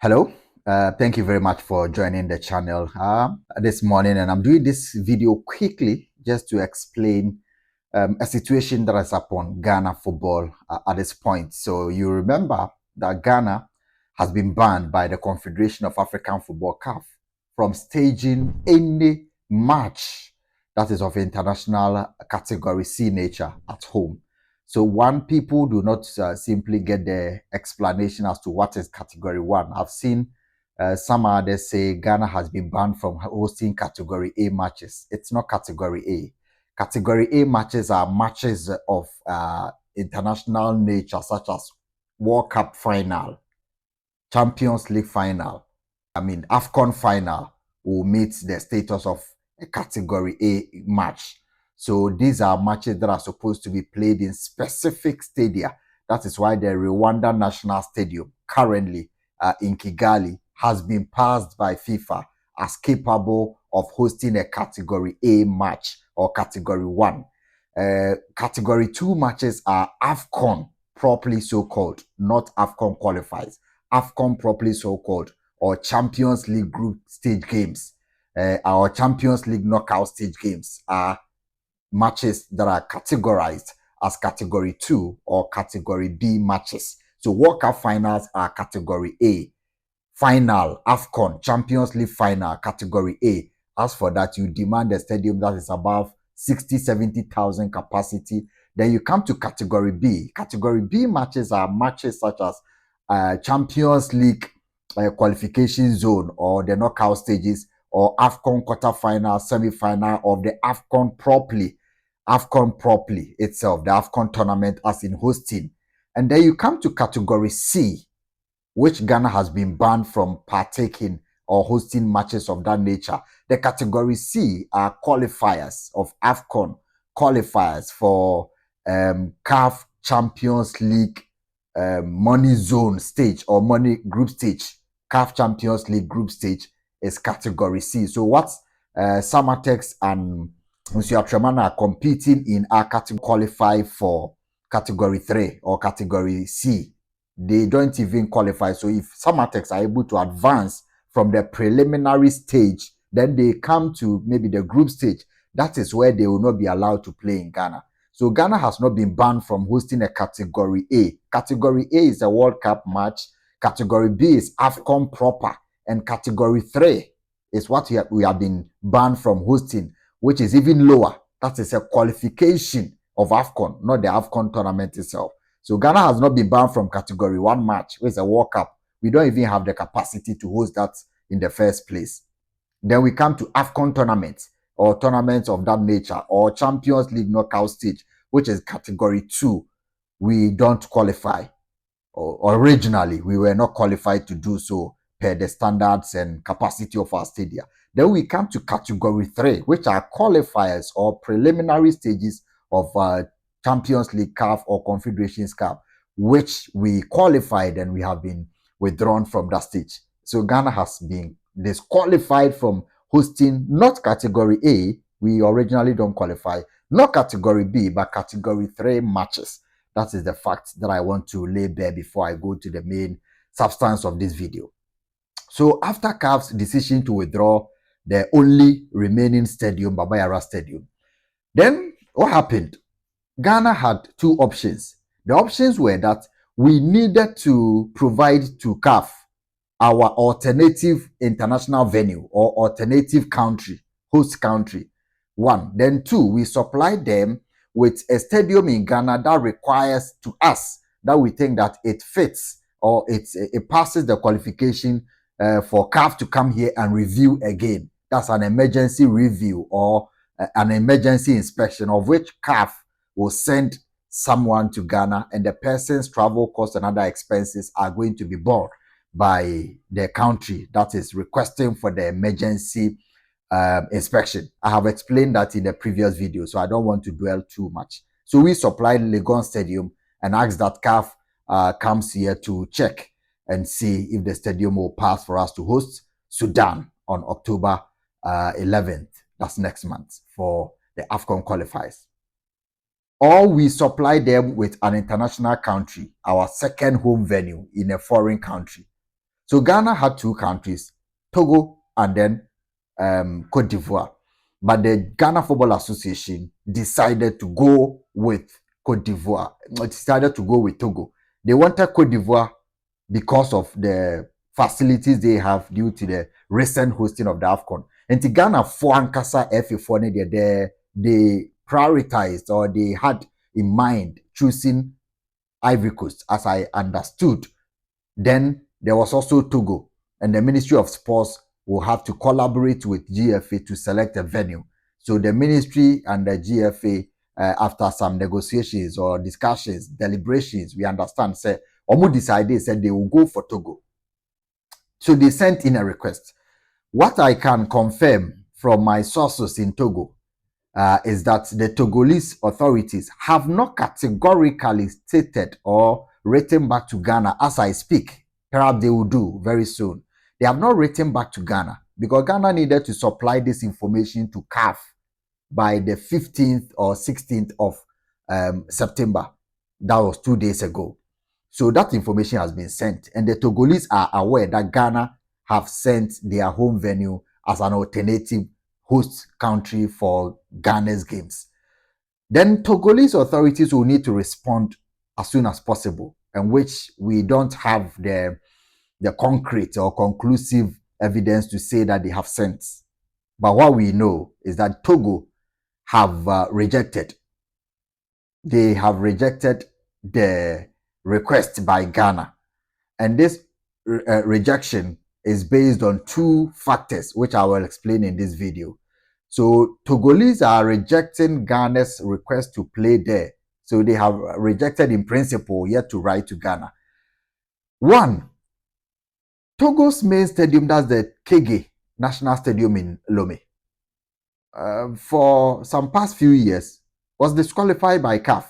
Hello, thank you very much for joining the channel this morning, and I'm doing this video quickly just to explain a situation that is upon Ghana football at this point. So you remember that Ghana has been banned by the Confederation of African Football (CAF) from staging any match that is of international category C nature at home. So one, people do not simply get the explanation as to what is category 1. I've seen some others say Ghana has been banned from hosting category A matches. It's not category A. Category A matches are matches of international nature, such as World Cup final, Champions League final, AFCON final will meet the status of a category A match. So these are matches that are supposed to be played in specific stadia. That is why the Rwanda National Stadium, currently in Kigali, has been passed by FIFA as capable of hosting a category A match or category 1. Category 2 matches are AFCON, properly so called, not AFCON qualifiers. AFCON, properly so called, or Champions League group stage games, our Champions League knockout stage games are matches that are categorized as category 2 or category D matches. So World Cup finals are category A. Final, AFCON, Champions League final, category A. As for that, you demand a stadium that is above 60,000-70,000 capacity. Then you come to category B. Category B matches are matches such as Champions League qualification zone or the knockout stages, or AFCON quarterfinal, semi-final of the AFCON properly itself, the AFCON tournament as in hosting. And then you come to category C, which Ghana has been banned from partaking or hosting matches of that nature. The category C are qualifiers of AFCON, qualifiers for CAF Champions League money zone stage or money group stage. CAF Champions League group stage is category C. So what Samatex and Monsieur Tremana are competing in our category qualify for category 3 or category C. They don't even qualify. So if Samatex are able to advance from the preliminary stage, then they come to maybe the group stage. That is where they will not be allowed to play in Ghana. So Ghana has not been banned from hosting a category A. Category A is a World Cup match. Category B is AFCON proper. And category 3 is what we have been banned from hosting, which is even lower. That is a qualification of AFCON, not the AFCON tournament itself. So Ghana has not been banned from category 1 match, which is a World Cup. We don't even have the capacity to host that in the first place. Then we come to AFCON tournaments or tournaments of that nature, or Champions League knockout stage, which is category 2. We don't qualify. Or originally, we were not qualified to do so per the standards and capacity of our stadia. Then we come to category 3, which are qualifiers or preliminary stages of Champions League CAF or Confederations Cup, which we qualified and we have been withdrawn from that stage. So Ghana has been disqualified from hosting not category A, we originally don't qualify, not category B, but category 3 matches. That is the fact that I want to lay bare before I go to the main substance of this video. So after CAF's decision to withdraw the only remaining stadium, Baba Yara Stadium, then what happened? Ghana had 2 options. The options were that we needed to provide to CAF our alternative international venue or alternative country, host country, 1. Then 2, we supplied them with a stadium in Ghana that requires to us that we think that it fits or it passes the qualification for CAF to come here and review again. That's an emergency review or an emergency inspection, of which CAF will send someone to Ghana, and the person's travel costs and other expenses are going to be borne by the country that is requesting for the emergency inspection. I have explained that in the previous video, so I don't want to dwell too much. So we supplied Legon Stadium and asked that CAF comes here to check and see if the stadium will pass for us to host Sudan on October 11th. That's next month for the AFCON qualifiers. Or we supply them with an international country, our second home venue in a foreign country. So Ghana had two countries, Togo and then Cote d'Ivoire. But the Ghana Football Association decided to go with Cote d'Ivoire, decided to go with Togo. They wanted Cote d'Ivoire because of the facilities they have due to the recent hosting of the AFCON. And the Ghana for Ankasa FA4, they prioritized or they had in mind choosing Ivory Coast, as I understood. Then there was also Togo, and the Ministry of Sports will have to collaborate with GFA to select a venue. So the ministry and the GFA, after some negotiations or discussions, deliberations, we understand, say, Omo decided, said they will go for Togo. So they sent in a request. What I can confirm from my sources in Togo is that the Togolese authorities have not categorically stated or written back to Ghana as I speak. Perhaps they will do very soon. They have not written back to Ghana because Ghana needed to supply this information to CAF by the 15th or 16th of September. That was 2 days ago. So that information has been sent, and the Togolese are aware that Ghana have sent their home venue as an alternative host country for Ghana's games. Then Togolese authorities will need to respond as soon as possible, and which we don't have the concrete or conclusive evidence to say that they have sent. But what we know is that Togo have rejected. They have rejected the request by Ghana. And this rejection is based on two factors, which I will explain in this video. So Togolese are rejecting Ghana's request to play there. So they have rejected in principle, yet to write to Ghana. One, Togo's main stadium, that's the Kege National Stadium in Lomé, for some past few years, was disqualified by CAF.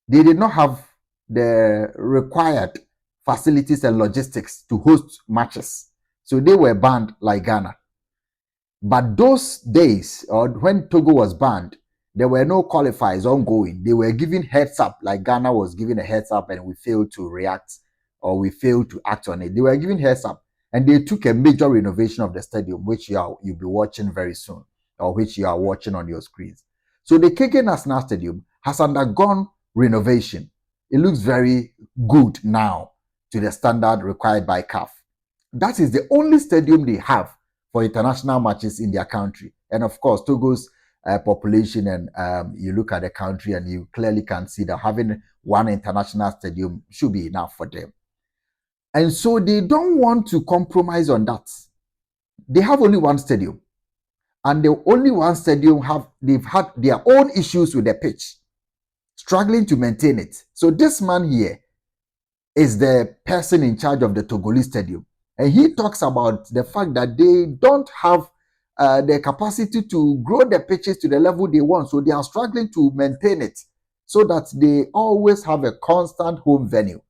They did not have the required facilities and logistics to host matches. So they were banned like Ghana. But those days, or when Togo was banned, there were no qualifiers ongoing. They were giving heads up, like Ghana was giving a heads up, and we failed to react or we failed to act on it. They were giving heads up, and they took a major renovation of the stadium, which you'll be watching very soon, or which you are watching on your screens. So the KK National Stadium has undergone renovation. It looks very good now to the standard required by CAF. That is the only stadium they have for international matches in their country. And of course, Togo's population, and you look at the country and you clearly can see that having one international stadium should be enough for them. And so they don't want to compromise on that. They have only one stadium. And the only one stadium they've had their own issues with the pitch, struggling to maintain it. So this man here is the person in charge of the Togolese stadium. And he talks about the fact that they don't have the capacity to grow the pitches to the level they want. So they are struggling to maintain it so that they always have a constant home venue.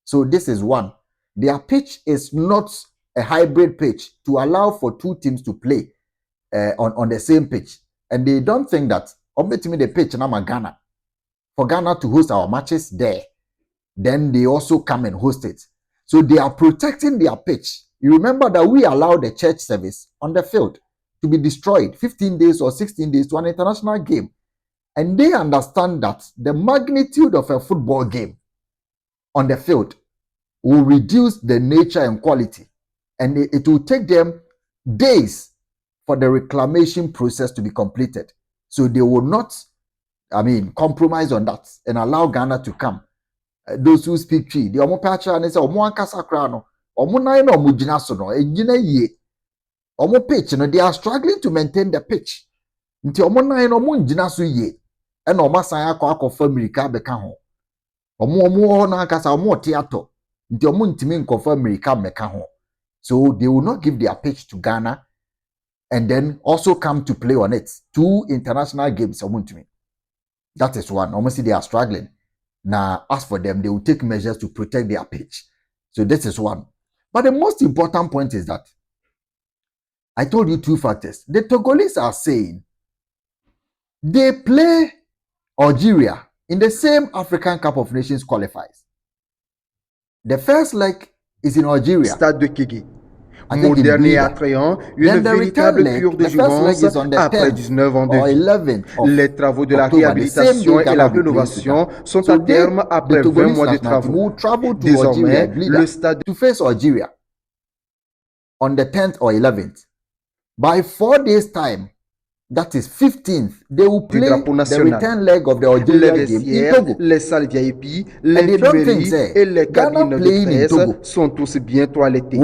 So this is one. Their pitch is not a hybrid pitch to allow for two teams to play on the same pitch. And they don't think that, the pitch in Ghana, for Ghana to host our matches there, then they also come and host it. So they are protecting their pitch. You remember that we allowed the church service on the field to be destroyed 15 days or 16 days to an international game. And they understand that the magnitude of a football game on the field will reduce the nature and quality. And it will take them days for the reclamation process to be completed. So they will not, compromise on that and allow Ghana to come. Those who speak Twi, the omo pacha and say omo ankasa kra no, omo nan na omo gina so no, egina ye. Omo pitch no, they are struggling to maintain the pitch. Nti omo nan no omo gina so ye. E na omo san akọ America beka ho. Omo na ankasa omo theater. Nti omo ntimi nkọfa America meka ho. So they will not give their pitch to Ghana and then also come to play on it. 2 international games omo ntimi. That is one. Almost see they are struggling. Now, as for them, they will take measures to protect their pitch. So this is one. But the most important point is that I told you 2 factors. The Togolese are saying they play Algeria in the same African Cup of Nations qualifiers. The first leg is in Algeria. Stade de Kégué. I think in Moderne et Blida. attrayant, Then une the return véritable cure leg, de the first leg jouvence is on the après 10th 19 ans de or vie. 11th of Les travaux de la October, the same day réhabilitation et Ghana la will be playing Sudan. rénovation sont So à they, terme the après 20 Togolese mois de national team, travaux. will travel to Algeria, Désormais, Blida, le stade to face Algeria on the 10th or 11th. By 4 days' time, that is 15th, they will du play drapeau the national. return leg of the Les Algeria game in vestiaires, Togo. les salles VIP, And they don't think, l'infirmerie say, et les Ghana cabines de playing in presse Togo sont tous bien toilettés.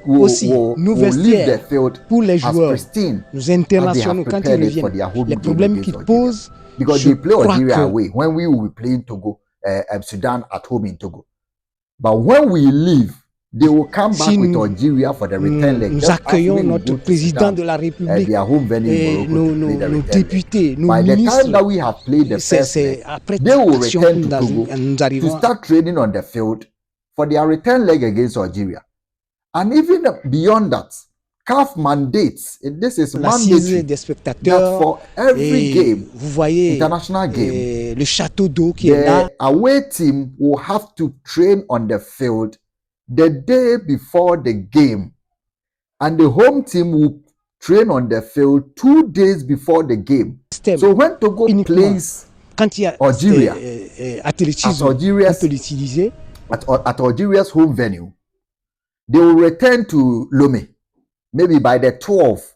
Aussi, nos will leave the vestiaires field pour les as joueurs, pristine nos as they have internationaux, quand ils prepared it for reviennent, their home les game problèmes against qu'ils Algeria. posent, Because je they play crois Algeria que away when we will be playing Togo, Sudan at home in Togo. But when we leave, they will come back si with nous, Algeria for the return leg. nous Just as accueillons we will notre go to président Sudan, de la République, their home venue in et Morocco to play the nos return leg. députés, nos By the time ministres, that we have played the first leg, c'est après they will discussion return que to Togo nous to arrivons start training on the field for their return leg against Algeria. And even beyond that, CAF mandates, this is l'assise mandatory, des that spectateurs. for every Et game, vous voyez international game, le château d'eau qui est là. the away team will have to train on the field the day before the game, and the home team will train on the field 2 days before the game. So when Togo plays quand il y a Algeria, athlétisme, on peut l'utiliser. At Algeria's home venue, they will return to Lomé, maybe by the 12th,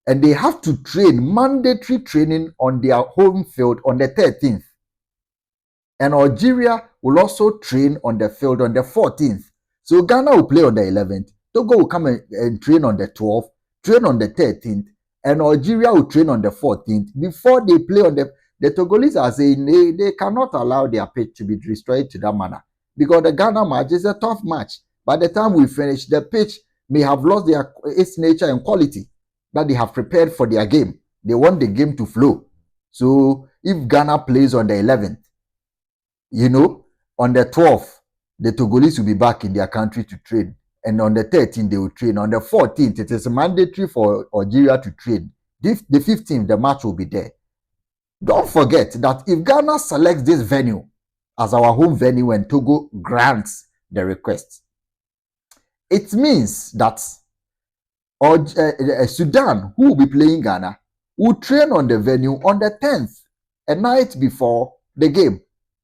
and they have to train, mandatory training on their home field on the 13th. And Algeria will also train on the field on the 14th. So Ghana will play on the 11th. Togo will come and train on the 12th, train on the 13th, and Algeria will train on the 14th before they play on the Togolese are saying they cannot allow their pitch to be destroyed to that manner, because the Ghana match is a tough match. By the time we finish, the pitch may have lost its nature and quality that they have prepared for their game. They want the game to flow. So if Ghana plays on the 11th, on the 12th, the Togolese will be back in their country to train. And on the 13th, they will train. On the 14th, it is mandatory for Algeria to train. The 15th, the match will be there. Don't forget that if Ghana selects this venue as our home venue and Togo grants the request, it means that Sudan, who will be playing Ghana, will train on the venue on the 10th, a night before the game.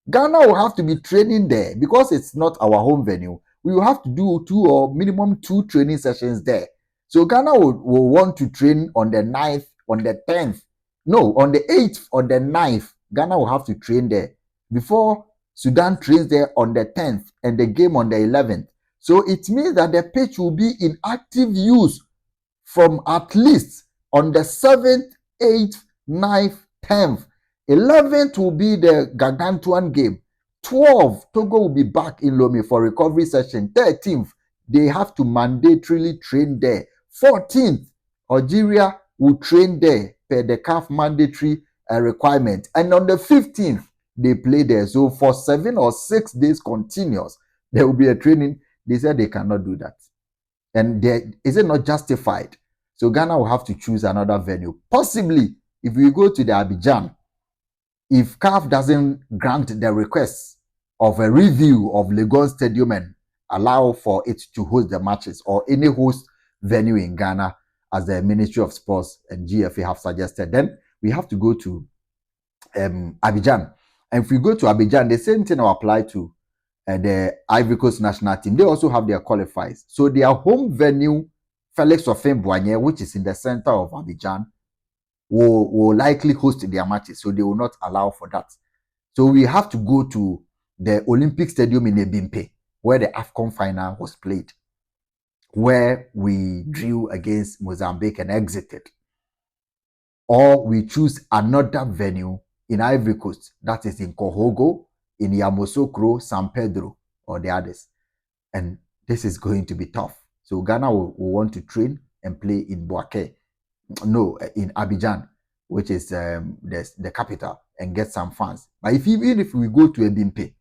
Ghana will have to be training there because it's not our home venue. We will have to do 2 or minimum 2 training sessions there. So Ghana will want to train on the 9th, on the 10th. No, on the 8th or the 9th, Ghana will have to train there before Sudan trains there on the 10th and the game on the 11th. So it means that the pitch will be in active use from at least on the 7th, 8th, 9th, 10th. 11th will be the Gargantuan game. 12th, Togo will be back in Lomé for recovery session. 13th, they have to mandatorily train there. 14th, Algeria will train there per the CAF mandatory requirement. And on the 15th, they play there. So for 7 or 6 days continuous, there will be a training. They said they cannot do that. And is it not justified? So Ghana will have to choose another venue. Possibly, if we go to the Abidjan, if CAF doesn't grant the request of a review of Legon Stadium and allow for it to host the matches, or any host venue in Ghana, as the Ministry of Sports and GFA have suggested, then we have to go to Abidjan. And if we go to Abidjan, the same thing will apply to the Ivory Coast national team. They also have their qualifiers. So their home venue, Felix Ofin-Boigny, which is in the center of Abidjan, will likely host their matches. So they will not allow for that. So we have to go to the Olympic Stadium in Ebimpe, where the AFCON final was played, where we drew against Mozambique and exited. Or we choose another venue in Ivory Coast, that is in Kohogo, in Yamoussoukro, San Pedro, or the others. And this is going to be tough. So Ghana will want to train and play in Bouaké. No, in Abidjan, which is the capital, and get some fans. But even if we go to Ebimpe,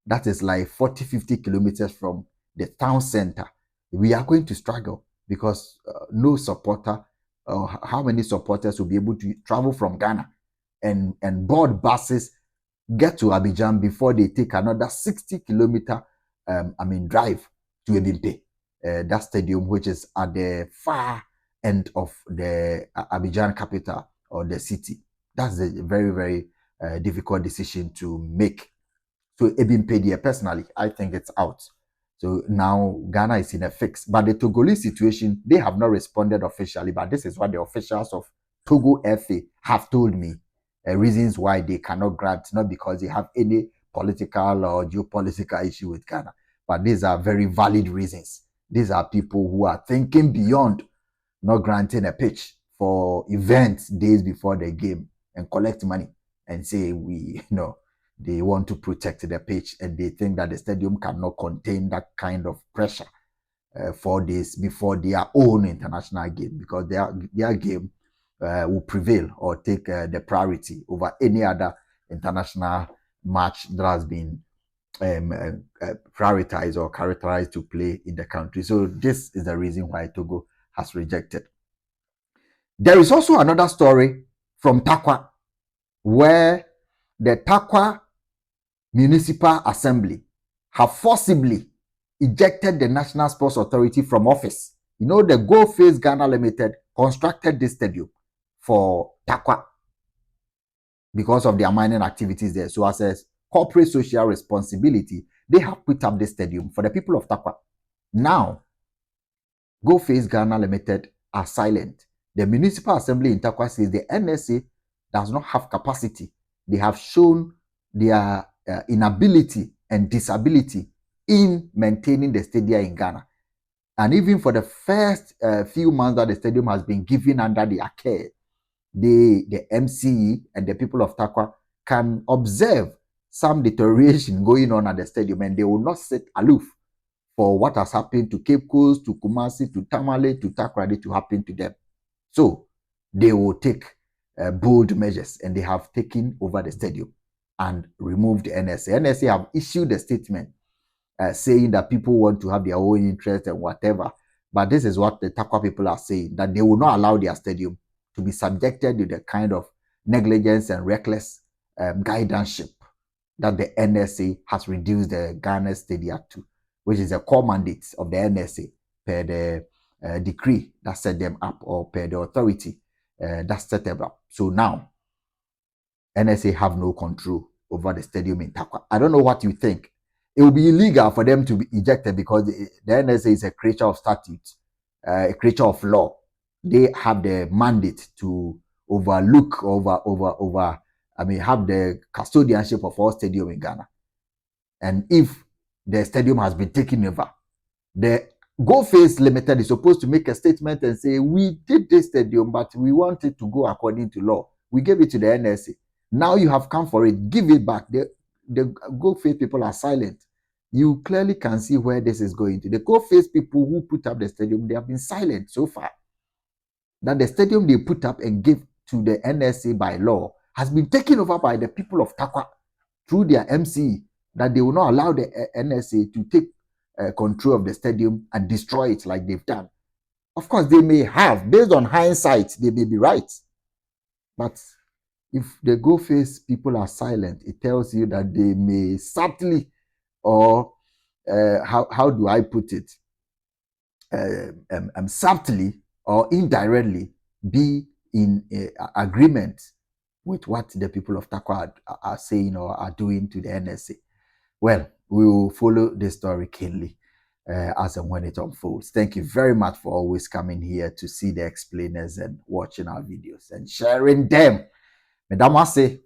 that is like 40-50 kilometers from the town center, we are going to struggle because no supporter, how many supporters will be able to travel from Ghana and board buses, get to Abidjan before they take another 60-kilometer drive to Ebimpe, that stadium which is at the far end of the Abidjan capital or the city. That's a very, very difficult decision to make. So Ebimpe there, personally, I think it's out. So now Ghana is in a fix. But the Togolese situation, they have not responded officially, but this is what the officials of Togo FA have told me. Reasons why they cannot grant, not because they have any political or geopolitical issue with Ghana, but these are very valid reasons. These are people who are thinking beyond not granting a pitch for events days before the game and collect money and say they want to protect the pitch and they think that the stadium cannot contain that kind of pressure 4 days before their own international game, because their game will prevail or take the priority over any other international match that has been prioritized or characterized to play in the country. So this is the reason why Togo has rejected. There is also another story from Tarkwa, where the Tarkwa Municipal Assembly have forcibly ejected the National Sports Authority from office. You know, the Go Face Ghana Limited constructed this stadium for Tarkwa because of their mining activities there. So as a corporate social responsibility, they have put up this stadium for the people of Tarkwa. Now, Go Face Ghana Limited are silent. The Municipal Assembly in Tarkwa says the NSA does not have capacity. They have shown their inability and disability in maintaining the stadium in Ghana. And even for the first few months that the stadium has been given under their care, the MCE and the people of Tarkwa can observe some deterioration going on at the stadium, and they will not sit aloof for what has happened to Cape Coast, to Kumasi, to Tamale, to Takoradi to happen to them. So they will take bold measures, and they have taken over the stadium and removed the NSA. NSA have issued a statement saying that people want to have their own interest and whatever. But this is what the Tarkwa people are saying, that they will not allow their stadium to be subjected to the kind of negligence and reckless guidance that the NSA has reduced the Ghana Stadium to, which is a core mandate of the NSA per the decree that set them up, or per the authority that set them up. So now, NSA have no control over the stadium in Tarkwa. I don't know what you think. It will be illegal for them to be ejected because the NSA is a creature of statute, a creature of law. They have the mandate to overlook, have the custodianship of all stadium in Ghana. And if the stadium has been taken over, the Go Face Limited is supposed to make a statement and say, we did this stadium, but we want it to go according to law. We gave it to the NSA. Now you have come for it, give it back. The Go Face people are silent. You clearly can see where this is going to. The Go Face people who put up the stadium, they have been silent so far. That the stadium they put up and gave to the NSA by law has been taken over by the people of Tarkwa through their MCE, that they will not allow the NSA to take control of the stadium and destroy it like they've done. Of course, they may have, based on hindsight, they may be right. But if the Go Face people are silent, it tells you that they may subtly, or how do I put it, subtly or indirectly be in agreement with what the people of Tarkwa are saying or are doing to the NSA. Well, we will follow this story keenly as and when it unfolds. Thank you very much for always coming here to see the explainers and watching our videos and sharing them. Madam Ase.